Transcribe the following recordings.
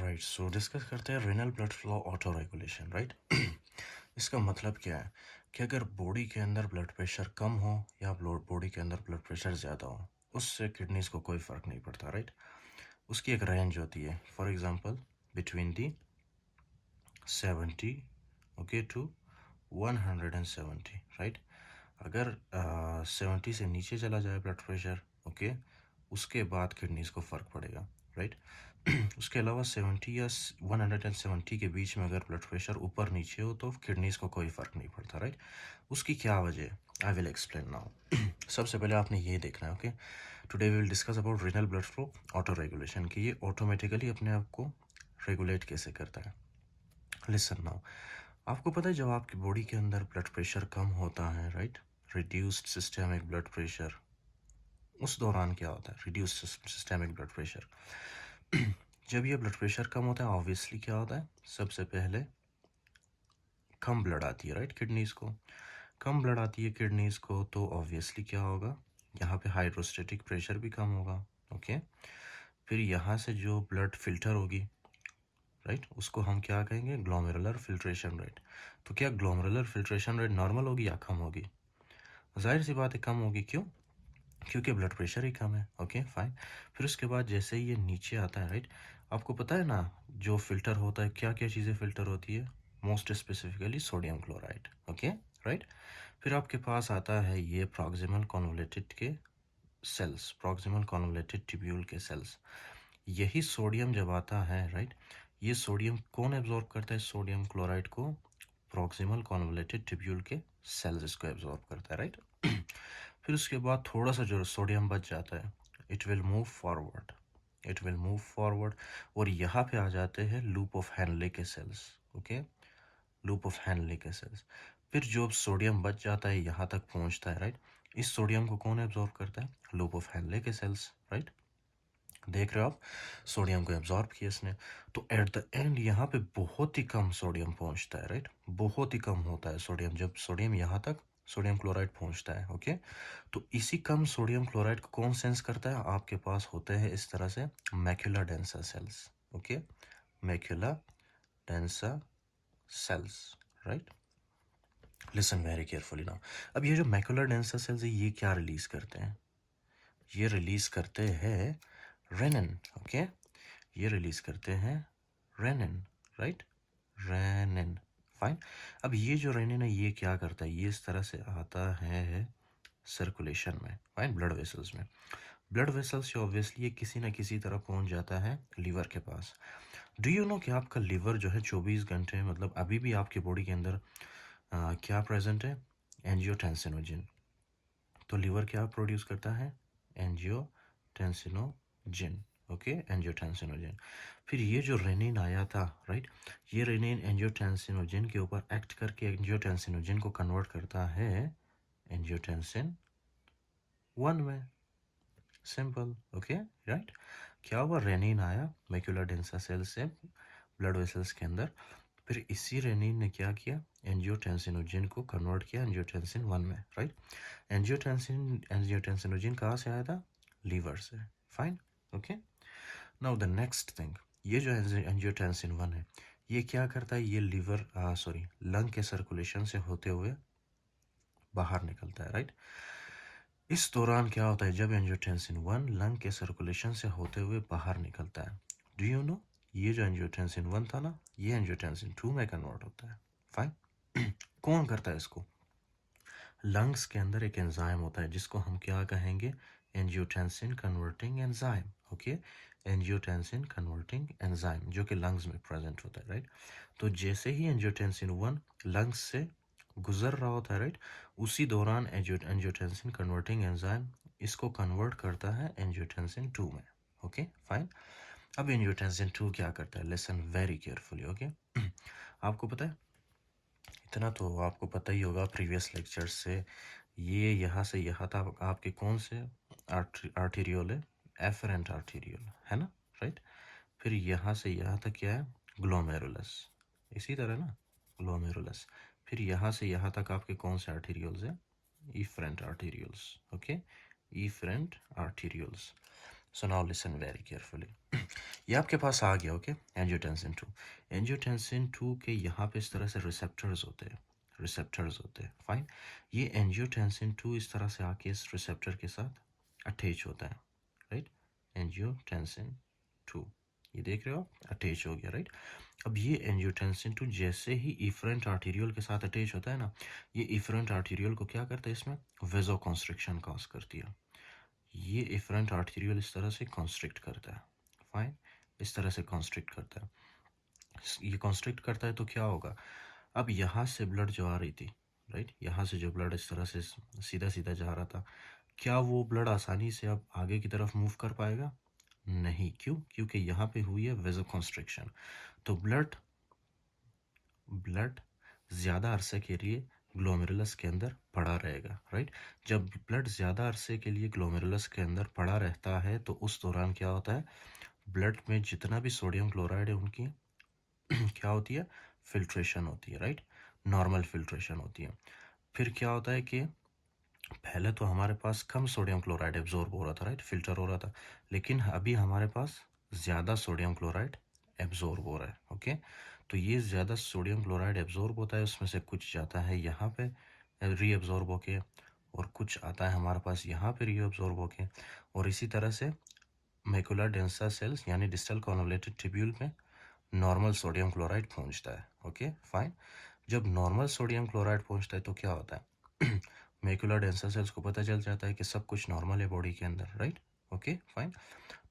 Right, सो discuss करते हैं renal blood flow auto regulation. Right, इसका मतलब क्या है कि अगर बॉडी के अंदर ब्लड प्रेशर कम हो या बॉडी के अंदर ब्लड प्रेशर ज़्यादा हो, उससे किडनीज को कोई फ़र्क नहीं पड़ता। राइट, उसकी एक रेंज होती है, for example between the 70 okay to 170। Right, अगर 70 से नीचे चला जाए ब्लड प्रेशर, ओके, उसके बाद किडनीज को फ़र्क पड़ेगा। राइट, उसके अलावा 70 या 170 के बीच में अगर ब्लड प्रेशर ऊपर नीचे हो तो किडनीज को कोई फ़र्क नहीं पड़ता। राइट, उसकी क्या वजह है, आई विल एक्सप्लेन नाउ। सबसे पहले आपने ये देखना है, okay, today we will discuss about renal blood flow auto regulation, कि ये ऑटोमेटिकली अपने आप को रेगुलेट कैसे करता है। लिसन नाउ, आपको पता है जब आपकी बॉडी के अंदर ब्लड प्रेशर कम होता है, right, reduced systemic blood pressure, उस दौरान क्या होता है, रिड्यूस्ड सिस्टेमिक ब्लड प्रेशर। जब ये ब्लड प्रेशर कम होता है, ऑब्वियसली क्या होता है, सबसे पहले कम ब्लड आती है, राइट, किडनीज को कम ब्लड आती है किडनीज को, तो ऑब्वियसली क्या होगा, यहाँ पे हाइड्रोस्टेटिक प्रेशर भी कम होगा। ओके, फिर यहाँ से जो ब्लड फिल्टर होगी, राइट, उसको हम क्या कहेंगे, ग्लोमेरुलर फिल्ट्रेशन रेट। तो क्या ग्लोमेरुलर फिल्ट्रेशन रेट नॉर्मल होगी या कम होगी? जाहिर सी बात है कम होगी, क्यों? क्योंकि ब्लड प्रेशर ही कम है। ओके फाइन, फिर उसके बाद जैसे ही ये नीचे आता है, राइट, आपको पता है ना जो फिल्टर होता है, क्या क्या चीज़ें फिल्टर होती है, most specifically sodium chloride. Okay right, फिर आपके पास आता है ये प्रॉक्सिमल कॉन्वोल्यूटेड के सेल्स, प्रॉक्सिमल कॉन्वोल्यूटेड ट्यूब्यूल के सेल्स। यही सोडियम जब आता है, राइट, ये सोडियम कौन एब्जॉर्ब करता है, सोडियम क्लोराइड को प्रॉक्सिमल कॉन्वोल्यूटेड ट्यूब्यूल के सेल्स इसको एब्जॉर्ब करता है। राइट, फिर उसके बाद थोड़ा सा जो सोडियम बच जाता है, it will move forward, it will move forward, और यहाँ पे आ जाते हैं लूप ऑफ हेनले के cells. Okay, loop of Henle के सेल्स। फिर जो सोडियम बच जाता है यहाँ तक पहुँचता है, राइट, इस सोडियम को कौन एब्जॉर्ब करता है, लूप ऑफ हेनले के सेल्स। राइट, देख रहे हो आप, सोडियम को एब्जॉर्ब किया इसने, तो एट द एंड यहाँ पे बहुत ही कम सोडियम पहुँचता है। राइट, बहुत ही कम होता है सोडियम, जब सोडियम यहाँ तक सोडियम क्लोराइड पहुँचता है। ओके, तो इसी कम सोडियम क्लोराइड को कौन सेंस करता है, आपके पास होते हैं इस तरह से macula densa cells. Okay, macula densa cells. Right, listen very carefully now. अब ये जो मैक्यूला डेंसा सेल्स है, ये क्या रिलीज करते हैं, ये रिलीज करते हैं रेनिन। ओके, ये रिलीज करते हैं रेनिन। Right, rennin, fine. अब ये जो रेनिन है ये क्या करता है, ये इस तरह से आता है सर्कुलेशन में, फाइन, ब्लड वेसल्स में। ब्लड वेसल्स से ऑब्वियसली ये किसी ना किसी तरह पहुंच जाता है लीवर के पास। डू यू नो कि आपका लीवर जो है 24 घंटे, मतलब अभी भी आपकी बॉडी के अंदर क्या प्रेजेंट है, एंजियोटेंसिनोजिन। तो लीवर क्या प्रोड्यूस करता है, एंजियोटेंसिनोजिन। Okay, angiotensinogen. फिर ये जो रेनिन आया था, राइट, ये रेनिन एंजियोटेंसिनोजिन के ऊपर एक्ट करके एंजियोटेंसिनोजिन को कन्वर्ट करता है एंजियोटेंसिन 1 में। सिंपल। ओके राइट, क्या हुआ, रेनिन आया मैक्यूला डेंसा सेल से ब्लड वेसल्स के अंदर, फिर इसी रेनिन ने क्या किया, एंजियोटेंसिनोजिन को कन्वर्ट किया एंजियोटेंसिन 1 में। राइट, एंजियोटेंसिनोजिन कहाँ से आया था, लीवर से। Fine. Okay, now the next thing, ये जो एंजियोटेंसिन 1 है, ये क्या करता है, ये लीवर सॉरी लंग के सर्कुलेशन से होते हुए बाहर निकलता है। राइट, इस दौरान क्या होता है, जब एंजियोटेंसिन 1 लंग के सर्कुलेशन से होते हुए बाहर निकलता है, डू यू नो, ये जो एंजियोटेंसिन 1 था ना, ये एंजियोटेंसिन 2 में कन्वर्ट होता है। फाइन। कौन करता है इसको, लंग्स के अंदर एक एंजाइम होता है जिसको हम क्या कहेंगे, angiotensin converting enzyme. Okay, angiotensin converting enzyme जो कि लंग्स में प्रेजेंट होता है। राइट, तो जैसे ही एंजियोटेंसिन 1 लंग्स से गुजर रहा होता है, राइट, उसी दौरान एंजियोटेंसिन कन्वर्टिंग एंजाइम इसको कन्वर्ट करता है एंजियोटेंसिन 2 में। ओके फाइन, अब एंजियोटेंसिन 2 क्या करता है, लिसन वेरी केयरफुली। ओके, आपको पता है, इतना तो आपको पता ही होगा प्रीवियस लेक्चर्स से, ये यहाँ से यहाँ तक आपके कौन से आर्टीरियल है, एफरेंट आर्टीरियल है ना, राइट, फिर यहाँ से यहाँ तक क्या है, ग्लोमेरुलस, इसी तरह ना, ग्लोमेरुलस, फिर यहाँ से यहाँ तक आपके कौन से आर्टीरियल्स हैं, efferent arterioles. Okay, efferent arterioles. So now listen very carefully. ये आपके पास आ गया, ओके, एंजियोटेंसिन 2। एंजियोटेंसिन 2 के यहाँ पे इस तरह से रिसेप्टर्स होते हैं, रिसेप्टर्स होते हैं, फाइन। ये एंजियोटेंसिन 2 इस तरह से आके इस रिसेप्टर के साथ अटैच होता है, राइट। एंजियोटेंसिन 2, ये देख रहे हो आप, अटैच हो गया, राइट। अब ये एंजियोटेंसिन 2 जैसे ही इफरेंट आर्टीरियल के साथ अटैच होता है ना, ये इफरेंट आर्टीरियल को क्या करता है, इसमें वेजोकॉन्स्ट्रिक्शन कॉज करती है। ये इफरेंट आर्टीरियल इस तरह से कॉन्स्ट्रिक्ट करता है, फाइन, इस तरह से कॉन्स्ट्रिक्ट करता है। ये कॉन्स्ट्रिक्ट करता है तो क्या होगा, अब यहाँ से ब्लड जो आ रही थी, राइट, यहाँ से जो ब्लड इस तरह से सीधा सीधा जा रहा था, क्या वो ब्लड आसानी से अब आगे की तरफ मूव कर पाएगा? नहीं। क्यों? क्योंकि यहाँ पे हुई है वेजोकॉन्स्ट्रिक्शन। तो ब्लड ब्लड ज़्यादा अरसे के लिए ग्लोमेरुलस के अंदर पड़ा रहेगा, राइट। जब ब्लड ज़्यादा अरसे के लिए ग्लोमेरुलस के अंदर पड़ा रहता है तो उस दौरान क्या होता है, ब्लड में जितना भी सोडियम क्लोराइड है उनकी क्या होती है, फिल्ट्रेशन होती है, राइट, नॉर्मल फिल्ट्रेशन होती है। फिर क्या होता है कि पहले तो हमारे पास कम सोडियम क्लोराइड एब्जॉर्ब हो रहा था, राइट, फिल्टर हो रहा था, लेकिन अभी हमारे पास ज़्यादा सोडियम क्लोराइड एब्जॉर्ब हो रहा है, ओके। तो ये ज़्यादा सोडियम क्लोराइड एब्जॉर्ब होता है, उसमें से कुछ जाता है यहाँ पे रीअब्जॉर्ब होके, और कुछ आता है हमारे पास यहाँ पे रीअब्जॉर्ब होके, और इसी तरह से मैकुलर डेंसा सेल्स यानी डिस्टल कॉन्वोल्यूटेड ट्यूब्यूल में नॉर्मल सोडियम क्लोराइड पहुंचता है, ओके, फाइन। जब नॉर्मल सोडियम क्लोराइड पहुंचता है तो क्या होता है मैकुलर डेंसा सेल्स को पता चल जाता है कि सब कुछ नॉर्मल है बॉडी के अंदर, राइट, ओके, फाइन।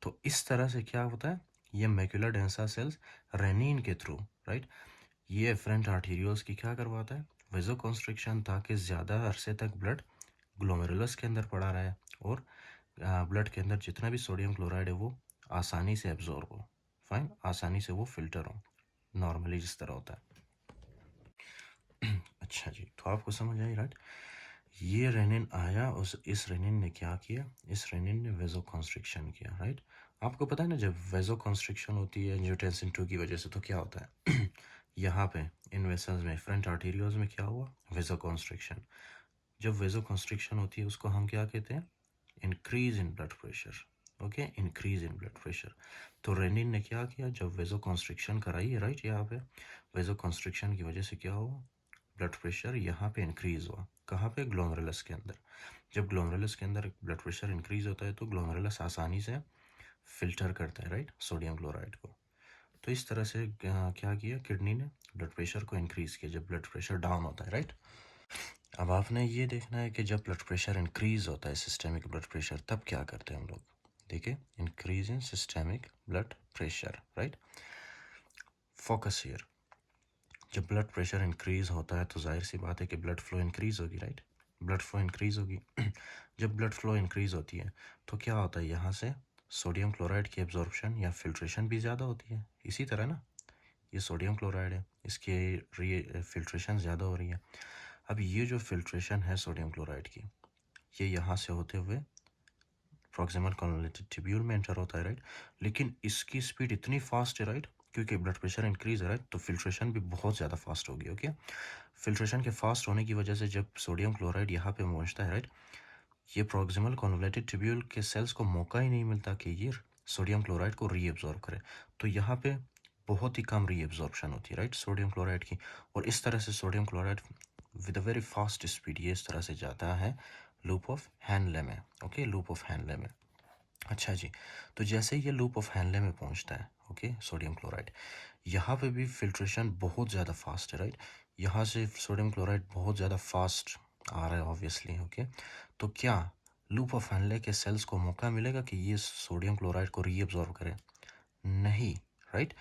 तो इस तरह से क्या होता है, ये मैकुलर डेंसा सेल्स रेनिन के थ्रू, राइट, ये एफरेंट आर्टीरियोल्स की क्या करवाता है, वेजोकॉन्स्ट्रिक्शन, ताकि ज़्यादा अरसे तक ब्लड ग्लोमेरुलस के अंदर पड़ा रहे और ब्लड के अंदर जितना भी सोडियम क्लोराइड है वो आसानी से एब्जॉर्ब हो, फाइन, आसानी से वो फिल्टर हो, नॉर्मली जिस तरह होता है। अच्छा जी, तो आपको समझ आई, राइट। ये रेनिन आया, उस इस रेनिन ने क्या किया, इस रेनिन ने वेजो कॉन्स्ट्रिक्शन किया, राइट। आपको पता है ना, जब वेजो कॉन्स्ट्रिक्शन होती है एंजियोटेंसिन 2 की वजह से तो क्या होता है यहाँ पे इन वेसल्स में, फ्रंट आर्टीरियोल्स में क्या हुआ, वेजो कॉन्स्ट्रिक्शन। जब वेजो कॉन्स्ट्रिक्शन होती है उसको हम क्या कहते हैं, increase in blood pressure, okay, increase in blood pressure. तो रेनिन ने क्या किया, जब वेजो कॉन्स्ट्रिक्शन कराई है, राइट, यहाँ पे वेजो कॉन्स्ट्रिक्शन की वजह से क्या हुआ, ब्लड प्रेशर यहाँ पे इंक्रीज हुआ, कहाँ पे, ग्लोमेरुलस के अंदर। जब ग्लोमेरुलस के अंदर ब्लड प्रेशर इंक्रीज होता है तो ग्लोमेरुलस आसानी से फिल्टर करता है, राइट, सोडियम क्लोराइड को। तो इस तरह से क्या किया, किडनी ने ब्लड प्रेशर को इंक्रीज किया जब ब्लड प्रेशर डाउन होता है, राइट। अब आपने ये देखना है कि जब ब्लड प्रेशर इंक्रीज होता है, सिस्टेमिक ब्लड प्रेशर, तब क्या करते हैं हम लोग, देखिए, increase in systemic blood pressure, right, focus here. जब ब्लड प्रेशर इंक्रीज होता है तो जाहिर सी बात है कि ब्लड फ्लो इंक्रीज होगी, राइट, ब्लड फ्लो इंक्रीज होगी। जब ब्लड फ्लो इंक्रीज होती है तो क्या होता है, यहाँ से सोडियम क्लोराइड की एब्जॉर्प्शन या फिल्ट्रेशन भी ज़्यादा होती है, इसी तरह ना, ये सोडियम क्लोराइड है, इसकी फिल्ट्रेशन ज़्यादा हो रही है। अब ये जो फिल्ट्रेशन है सोडियम क्लोराइड की, ये यहाँ से होते हुए प्रॉक्सिमल कॉन्वोल्यूटेड ट्यूब्यूल में एंटर होता है, राइट, लेकिन इसकी स्पीड इतनी फास्ट है, राइट, क्योंकि ब्लड प्रेशर इंक्रीज है, राइट, तो फिल्ट्रेशन भी बहुत ज़्यादा फास्ट होगी, ओके। फिल्ट्रेशन के फास्ट होने की वजह से जब सोडियम क्लोराइड यहाँ पे पहुँचता है, राइट, ये प्रॉक्सिमल कॉन्वोल्यूटेड ट्यूब्यूल के सेल्स को मौका ही नहीं मिलता कि ये सोडियम क्लोराइड को रीएब्जॉर्ब करे, तो यहाँ पे बहुत ही कम रीएब्जॉर्प्शन होती है, राइट, सोडियम क्लोराइड की। और इस तरह से sodium chloride with a very fast speed ये इस तरह से जाता है लूप ऑफ हैनले में, ओके, लूप ऑफ हैनले में। अच्छा जी, तो जैसे ही ये लूप ऑफ हैनले में पहुंचता है, ओके, सोडियम क्लोराइड, यहाँ पे भी फिल्ट्रेशन बहुत ज़्यादा फास्ट है, राइट, यहाँ से सोडियम क्लोराइड बहुत ज़्यादा फास्ट आ रहा है ऑब्वियसली, ओके। तो क्या लूप ऑफ हैनले के सेल्स को मौका मिलेगा कि ये सोडियम क्लोराइड को रीअब्जॉर्ब करे? नहीं, राइट।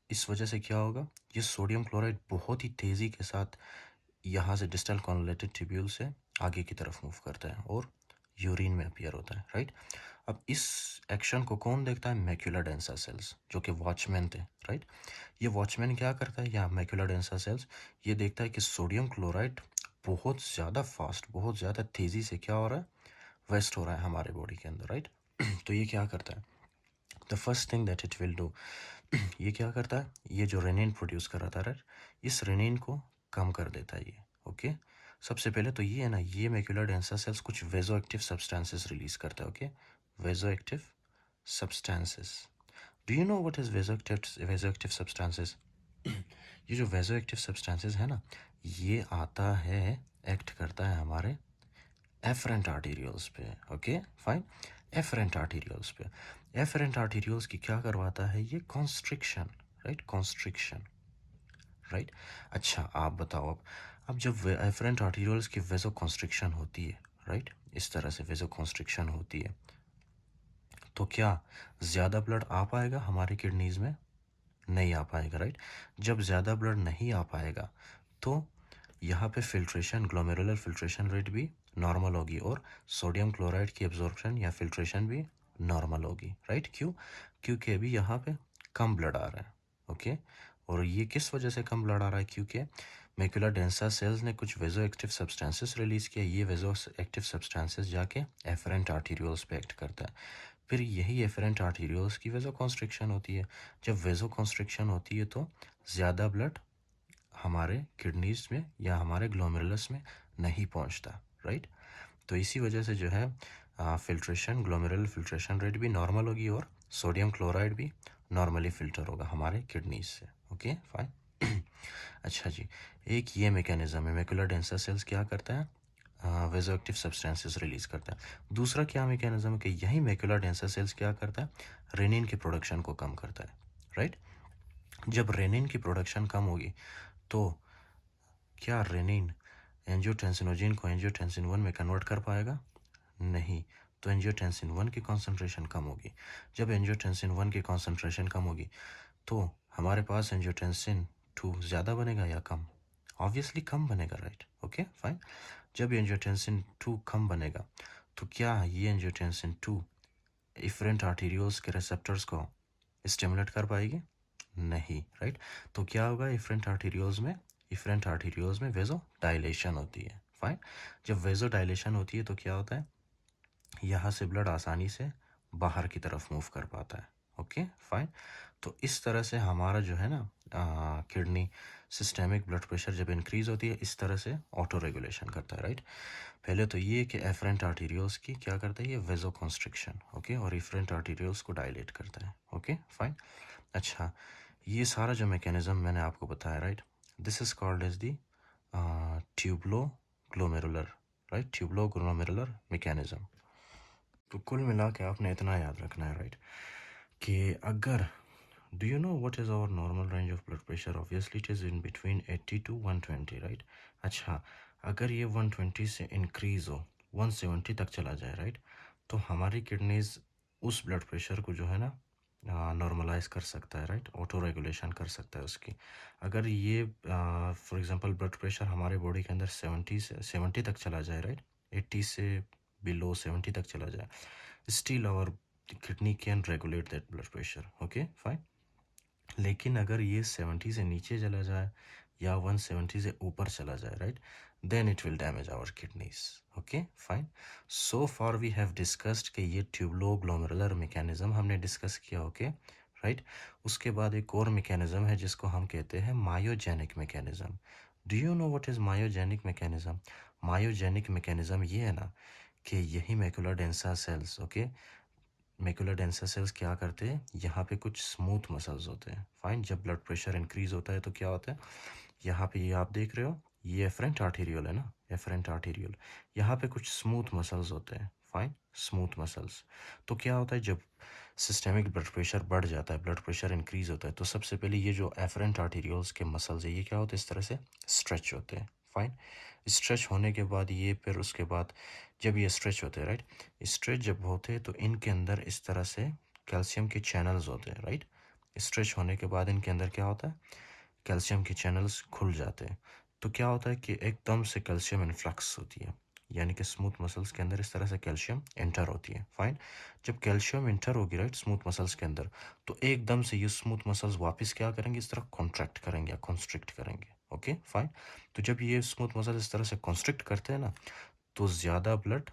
इस वजह से क्या होगा, ये सोडियम क्लोराइड बहुत ही तेज़ी के साथ यहाँ से डिस्टल कॉन्वोल्यूटेड ट्यूब्यूल से आगे की तरफ मूव करता है और यूरिन में अपीयर होता है, राइट। अब इस एक्शन को कौन देखता है, मैक्यूलर डेंसा सेल्स, जो कि वॉचमैन थे, राइट। ये वॉचमैन क्या करता है, या मैक्यूलर डेंसा सेल्स ये देखता है कि सोडियम क्लोराइड बहुत ज़्यादा फास्ट, बहुत ज़्यादा तेज़ी से क्या हो रहा है, वेस्ट हो रहा है हमारे बॉडी के अंदर, राइट। तो ये क्या करता है, the first thing that it will do, ये क्या करता है, ये जो रेनिन प्रोड्यूस कर रहा था, राइट, इस रेनिन को कम कर देता है ये, ओके। सबसे पहले तो ये है ना, ये मैक्यूलर डेंसा सेल्स कुछ वेजो एक्टिव सब्सटेंसेस रिलीज करता है, okay, vasoactive substances. Do you know what is vasoactive substances? ये जो vasoactive substances है ना, ये आता है, एक्ट करता है हमारे efferent arterioles पे. ओके फाइन, efferent arterioles पे. efferent arterioles की क्या करवाता है ये? constriction, right, constriction, right. अच्छा आप बताओ, अब जब efferent arterioles की vasoconstriction होती है, राइट, इस तरह से vasoconstriction होती है, तो क्या ज़्यादा ब्लड आ पाएगा हमारे किडनीज़ में? नहीं आ पाएगा, राइट. जब ज़्यादा ब्लड नहीं आ पाएगा तो यहाँ पे फिल्ट्रेशन, ग्लोमेरुलर फिल्ट्रेशन रेट भी नॉर्मल होगी और सोडियम क्लोराइड की एब्जॉर्प्शन या फिल्ट्रेशन भी नॉर्मल होगी, राइट. क्यों? क्योंकि अभी यहाँ पे कम ब्लड आ रहा है. ओके, और ये किस वजह से कम ब्लड आ रहा है? क्योंकि मैक्युला डेंसा सेल्स ने कुछ वेजो एक्टिव सब्सटेंसेस रिलीज़ किया. ये वेजो एक्टिव सब्सटेंसेस जाके एफरेंट आर्टीरियोल्स पे एक्ट करता है. फिर यही एफरेंट आर्टीरियोल्स की वेजो कॉन्स्ट्रिक्शन होती है. जब वेजो कॉन्स्ट्रिक्शन होती है तो ज़्यादा ब्लड हमारे किडनीज में या हमारे ग्लोमेरुलस में नहीं पहुंचता, राइट. तो इसी वजह से जो है फिल्ट्रेशन, ग्लोमेरुलर फिल्ट्रेशन रेट भी नॉर्मल होगी और सोडियम क्लोराइड भी नॉर्मली फिल्टर होगा हमारे किडनीज से. Okay fine. अच्छा जी, एक ये मैकेनिज्म है. मैक्युलर डेंसा सेल्स क्या करता है? वेजोएक्टिव सब्सटेंसेस रिलीज करता है. दूसरा क्या मैकेनिज्म है कि यही मैक्युलर डेंसा सेल्स क्या करता है? रेनिन की प्रोडक्शन को कम करता है, राइट. जब रेनिन की प्रोडक्शन कम होगी तो क्या रेनिन एंजियोटेंसिनोजिन को एंजियोटेंसिन 1 में कन्वर्ट कर पाएगा? नहीं. तो एंजियोटेंसिन 1 की कॉन्सेंट्रेशन कम होगी. जब एंजियोटेंसिन 1 की कॉन्सेंट्रेशन कम होगी तो हमारे पास एंजियोटेंसिन 2 ज़्यादा बनेगा या कम? ऑब्वियसली कम बनेगा, राइट. Okay fine. जब एंजियोटेंसिन 2 कम बनेगा तो क्या ये एंजियोटेंसिन 2 इफरेंट आर्टीरियोल्स के रिसेप्टर्स को स्टिमुलेट कर पाएगी? नहीं, राइट. तो क्या होगा इफरेंट आर्टीरियोल्स में वेजो डायलेशन होती है. फाइन. जब वेजो डायलेशन होती है तो क्या होता है? यहाँ से ब्लड आसानी से बाहर की तरफ मूव कर पाता है. Okay fine. तो इस तरह से हमारा जो है ना किडनी सिस्टेमिक ब्लड प्रेशर जब इंक्रीज होती है इस तरह से ऑटो रेगुलेशन करता है, राइट. पहले तो ये कि एफरेंट आर्टीरियोल्स की क्या करता है? ये वेजो कॉन्स्ट्रिक्शन, ओके, और इफरेंट आर्टीरियोल्स को डायलेट करता है. Okay fine. अच्छा, ये सारा जो मैकेनिज्म मैंने आपको बताया, right, this is called as the tubuloglomerular, right, tubuloglomerular mechanism. तो कुल मिला के आपने इतना याद रखना है, राइट, कि अगर do you know what is our normal range of blood pressure? Obviously it is in between 80 to 120, right. अच्छा, अगर ये 120 से इंक्रीज़ हो 170 तक चला जाए, राइट, तो हमारी किडनीज उस ब्लड प्रेशर को जो है ना नॉर्मलाइज कर सकता है, राइट, ऑटो रेगुलेशन कर सकता है उसकी. अगर ये फॉर एग्जांपल ब्लड प्रेशर हमारे बॉडी के अंदर 70 तक चला जाए, राइट, 80 से बिलो 70 तक चला जाए, still our kidney can regulate that blood pressure. Okay fine. लेकिन अगर ये 70 से नीचे चला जाए या 170 से ऊपर चला जाए, right, then it will damage our kidneys. Okay fine. So far we have discussed कि ये ट्यूबलो ग्लोमेरुलर मैकेनिज्म हमने डिस्कस किया. Okay right. उसके बाद एक और मैकेनिज्म है जिसको हम कहते हैं myogenic mechanism. Do you know what is myogenic mechanism? Myogenic mechanism ये है ना कि यही macular densa cells, okay, macular densa cells क्या करते हैं? यहाँ पे कुछ स्मूथ मसल्स होते हैं. फाइन. जब ब्लड प्रेशर इंक्रीज होता है तो क्या होता है? यहाँ पे ये आप देख रहे हो, ये एफरेंट आर्टीरियल है ना, एफरेंट आर्टीरियल. यहाँ पे कुछ स्मूथ मसल्स होते हैं. Fine, smooth muscles. तो क्या होता है जब सिस्टेमिक ब्लड प्रेशर बढ़ जाता है, ब्लड प्रेशर इंक्रीज होता है, तो सबसे पहले ये जो एफरेंट आर्टीरियल्स के मसल्स है ये क्या होते हैं? इस तरह से स्ट्रेच होते हैं. फाइन. स्ट्रेच होने के बाद ये फिर उसके बाद जब ये स्ट्रेच होते हैं, राइट, स्ट्रेच जब होते हैं तो इनके अंदर इस तरह से कैल्शियम के चैनल्स होते हैं, राइट. स्ट्रेच होने के बाद इनके अंदर क्या होता है? कैल्शियम के चैनल्स खुल जाते हैं. तो क्या होता है कि एकदम से कैल्शियम इन्फ्लक्स होती है, यानी कि स्मूथ मसल्स के अंदर इस तरह से कैल्शियम एंटर होती है. फाइन. जब कैल्शियम एंटर होगी, राइट, स्मूथ मसल्स के अंदर, तो एकदम से ये स्मूथ मसल्स वापस क्या करेंगे? इस तरह कॉन्ट्रैक्ट करेंगे या कॉन्स्ट्रिक्ट करेंगे. Okay fine. तो जब ये स्मूथ मसल्स इस तरह से कॉन्स्ट्रिक्ट करते हैं ना तो ज़्यादा ब्लड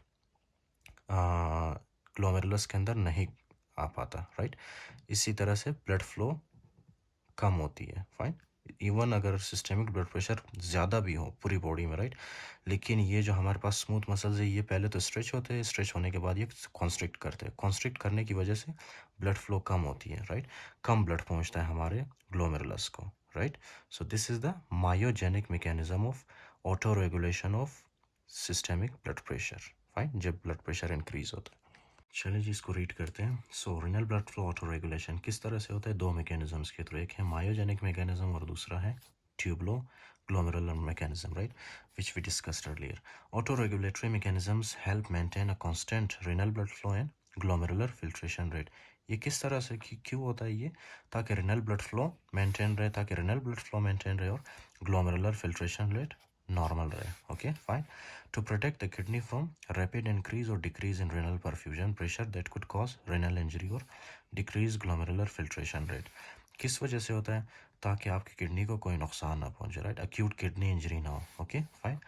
ग्लोमेरुलस के अंदर नहीं आ पाता, राइट. इसी तरह से ब्लड फ्लो कम होती है. फाइन. इवन अगर सिस्टेमिक ब्लड प्रेशर ज़्यादा भी हो पूरी बॉडी में, राइट, लेकिन ये जो हमारे पास स्मूथ मसल्स है ये पहले तो स्ट्रेच होते हैं, स्ट्रेच होने के बाद ये कॉन्स्ट्रिक्ट करते हैं, कॉन्स्ट्रिक्ट करने की वजह से ब्लड फ्लो कम होती है, राइट, कम ब्लड पहुंचता है हमारे ग्लोमेरुलस को, right. So this is the myogenic mechanism of autoregulation of systemic blood pressure, fine, जब ब्लड प्रेशर इंक्रीज होता है। चलिए जी इसको रीड करते हैं। So renal blood flow auto regulation किस तरह से होता है, दो मैकेनिज्म्स के थ्रू, एक है मायोजेनिक मैकेनिज्म और दूसरा है ट्यूबलो glomerular mechanism, right, which we discussed earlier. Autoregulatory mechanisms help maintain a constant renal blood flow and glomerular filtration rate. ये किस तरह से क्यों होता है ये, ताकि renal blood flow मेंटेन रहे, ताकि renal blood flow मेंटेन रहे और glomerular filtration rate नॉर्मल रहे, okay fine, to protect the kidney from rapid increase और decrease in renal perfusion pressure that could cause renal injury और decrease glomerular filtration rate. किस वजह से होता है, ताकि आपकी किडनी को कोई नुकसान ना पहुंचे, राइट, अक्यूट किडनी इंजरी ना हो, ओके फाइन।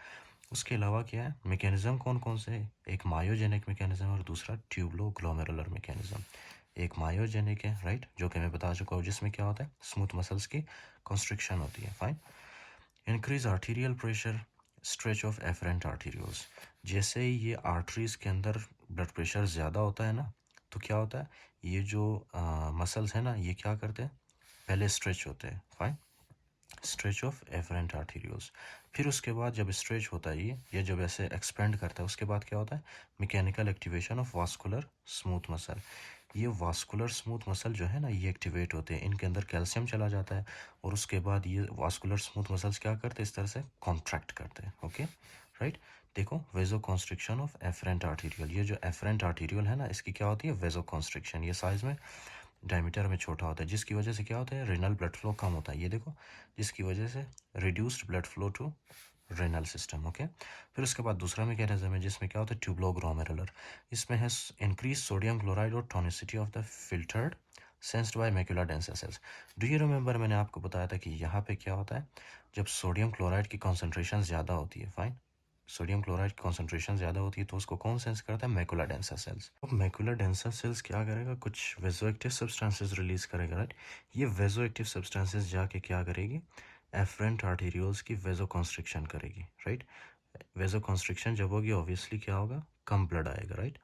उसके अलावा क्या है मैकेनिज्म, कौन कौन से, एक मायोजेनिक मैकेनिज्म और दूसरा ट्यूबलो ग्लोमेरुलर मैकेनिज्म। एक मायोजेनिक है, राइट, जो कि मैं बता चुका हूँ, जिसमें क्या होता है स्मूथ मसल्स की कंस्ट्रिक्शन होती है, fine. Increase arterial pressure, stretch of afferent arterioles, जैसे ही ये आर्टरीज के अंदर ब्लड प्रेशर ज़्यादा होता है ना, तो क्या होता है, ये जो मसल्स है ना ये क्या करते हैं, पहले स्ट्रेच होते हैं, fine, stretch of afferent arterioles. फिर उसके बाद जब स्ट्रेच होता है ये जब ऐसे एक्सपेंड करता है उसके बाद क्या होता है, mechanical activation of vascular smooth muscle. ये वास्कुलर स्मूथ मसल जो है ना ये एक्टिवेट होते हैं, इनके अंदर कैल्शियम चला जाता है और उसके बाद ये वास्कुलर स्मूथ मसल्स क्या करते हैं, इस तरह से कॉन्ट्रैक्ट करते हैं, ओके राइट। देखो वेजो कॉन्स्ट्रिक्शन ऑफ एफरेंट आर्टीरियल, ये जो एफरेंट आर्टीरियल है ना इसकी क्या होती है वेजो कॉन्स्ट्रिक्शन, ये साइज में डायमीटर में छोटा होता है, जिसकी वजह से क्या होता है रेनल ब्लड फ्लो कम होता है, ये देखो, जिसकी वजह से reduced blood flow to renal system, okay. फिर उसके बाद दूसरा मैकेनिज्म है जिसमें क्या होता है ट्यूबलो ग्लोमेरुलर, इसमें है इंक्रीज सोडियम क्लोराइड और tonicity of the filtered sensed by macular densa cells. Do you remember मैंने आपको बताया था कि यहाँ पे क्या होता है, जब सोडियम क्लोराइड की कॉन्सेंट्रेशन ज़्यादा होती है, फाइन, सोडियम क्लोराइड की कॉन्सेंट्रेशन ज़्यादा होती है तो उसको कौन सेंस करता है, मैकुलर डेंसर सेल्स। अब मैकुलर डेंसर सेल्स क्या करेगा, कुछ वेजोएक्टिव सब्सटेंसेस रिलीज करेगा, राइट। ये वेजोएक्टिव सब्सटेंसेस जाके क्या करेगी, एफरेंट आर्टीरियोल्स की वेजो कॉन्स्ट्रिक्शन करेगी, राइट। वेजो कॉन्स्ट्रिक्शन जब होगी ऑब्वियसली क्या होगा, कम ब्लड आएगा, राइट,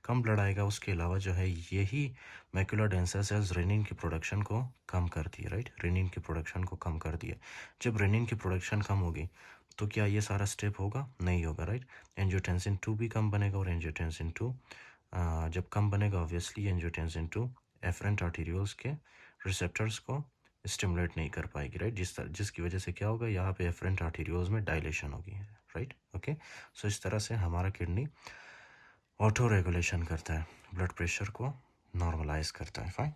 कम ब्लड आएगा। उसके अलावा जो है यही मैकुलर डेंसर सेल्स रेनिन की प्रोडक्शन को कम करती है, राइट, रेनिन की प्रोडक्शन को कम करती है। जब रेनिन की प्रोडक्शन कम होगी तो क्या ये सारा स्टेप होगा, नहीं होगा, राइट। एंजियोटेंसिन 2 भी कम बनेगा और एंजियोटेंसिन 2 जब कम बनेगा ऑब्वियसली एंजियोटेंसिन 2 एफरेंट आर्टीरियोल्स के रिसेप्टर्स को स्टिमुलेट नहीं कर पाएगी, राइट, जिसकी वजह से क्या होगा, यहाँ पे एफरेंट आर्टीरियोल्स में डायलेशन होगी, राइट, ओके। सो इस तरह से हमारा किडनी ऑटो रेगुलेशन करता है, ब्लड प्रेशर को नॉर्मलाइज करता है, फाइन।